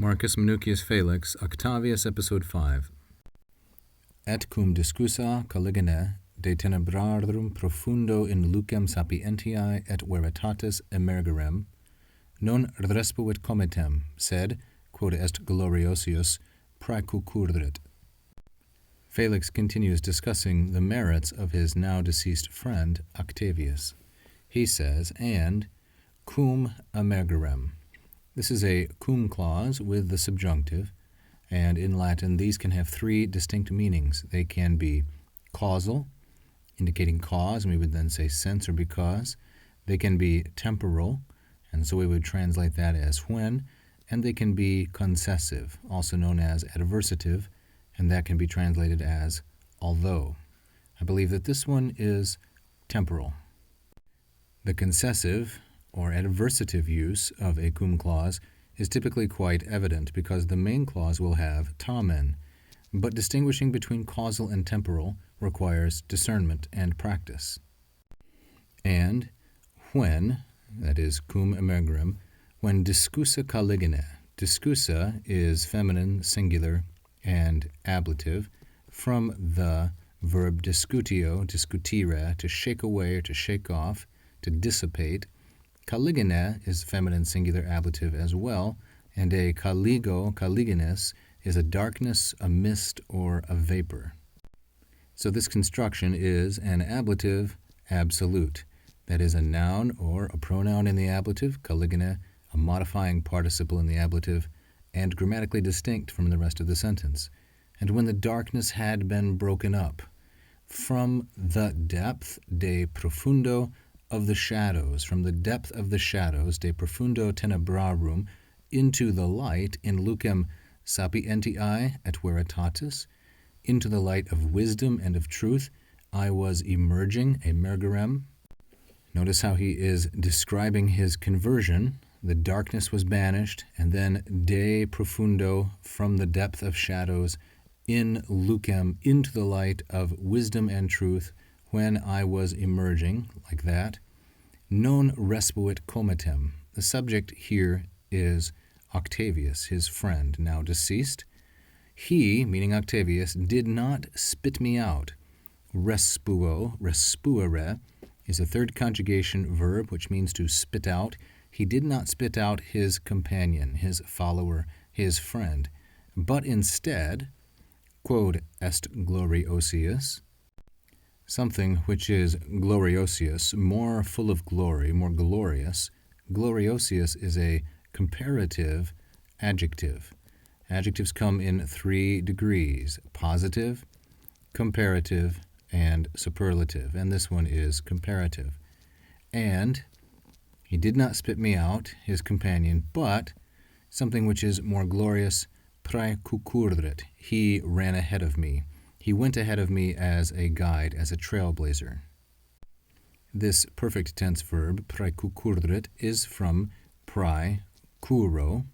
Lpdmarcusminuciusfelix, Octavius, Episode 5. Et cum discussa Caligine de tenebrarum profundo in lucem sapientiae et veritatis emergerem, non respuit comitem, sed, quod est gloriosius, praecucurrit. Felix continues discussing the merits of his now-deceased friend, Octavius. He says, and cum emergerem. This is a cum clause with the subjunctive, and in Latin these can have three distinct meanings. They can be causal, indicating cause, and we would then say since or because. They can be temporal, and so we would translate that as when, and they can be concessive, also known as adversative, and that can be translated as although. I believe that this one is temporal. The concessive or adversative use of a cum clause is typically quite evident because the main clause will have tamen, but distinguishing between causal and temporal requires discernment and practice. And when, that is cum emergerem, when discussa Caligine. Discussa is feminine, singular, and ablative from the verb discutio, discutire, to shake away or to shake off, to dissipate. Caligine is feminine, singular, ablative as well, and a caligo, caligines, is a darkness, a mist, or a vapor. So this construction is an ablative absolute. That is a noun or a pronoun in the ablative, caligine, a modifying participle in the ablative, and grammatically distinct from the rest of the sentence. And when the darkness had been broken up, from the depth de profundo of the shadows, from the depth of the shadows, de profundo tenebrarum, into the light, in lucem sapientiae et veritatis, into the light of wisdom and of truth, I was emerging, emergerem. Notice how he is describing his conversion. The darkness was banished, and then de profundo, from the depth of shadows, in lucem, into the light of wisdom and truth, when I was emerging, like that. Non respuit comitem. The subject here is Octavius, his friend, now deceased. He, meaning Octavius, did not spit me out. Respuo, respuere, is a third conjugation verb, which means to spit out. He did not spit out his companion, his follower, his friend, but instead, quod est gloriosius, something which is gloriosius, more full of glory, more glorious. Gloriosius is a comparative adjective. Adjectives come in 3 degrees: positive, comparative, and superlative, and this one is comparative. And he did not spit me out, his companion, but something which is more glorious, praecucurrit. He ran ahead of me. He went ahead of me as a guide, as a trailblazer. This perfect tense verb, praecucurrit, is from prae-kuro.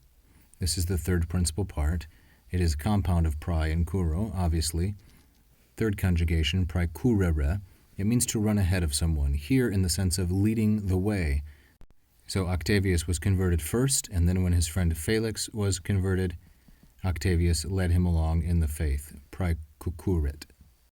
This is the third principal part. It is a compound of prae and kuro, obviously. Third conjugation, praecurere. It means to run ahead of someone, here in the sense of leading the way. So Octavius was converted first, and then when his friend Felix was converted, Octavius led him along in the faith, praecucurrit.